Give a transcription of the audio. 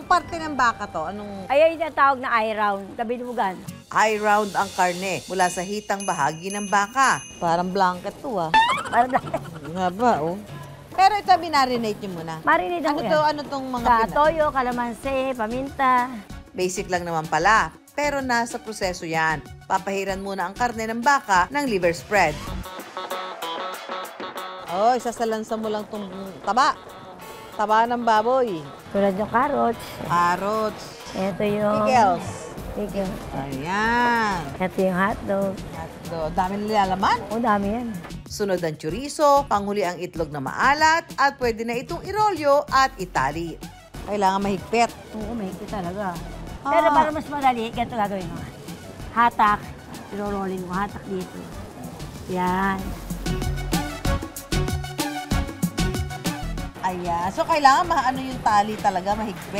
parte ng baka to? Anong Ay, yung tawag na eye round, kabinugan. eye round ang karne mula sa hitang bahagi ng baka? Parang blanket to ah. Parang Nga ba, oh? Pero ito, binarinate nyo muna. marinate Ano mo to? yan. Ano tong mga Toyo, kalamansi, paminta. Basic lang naman pala. Pero nasa proseso yan. Papahiran muna ang karne ng baka ng liver spread. Oh, isasalansa mo lang tong taba. Taba ng baboy. Tulad yung carrots. Carrots. Ito yung... Pickles. Pickles. Ayan. Ito yung hotdog. Dami nilalaman. O, dami yan. Sunod ang chorizo, panghuli ang itlog na maalat, at pwede na itong irolyo at itali. Kailangan mahigpit. Oo, may higpit talaga. Pero para mas madali, ganito gagawin mo. Hatak. Irorolling mo hatak dito. Yan. Ayan. So, kailangan ano yung tali talaga, mahigpit.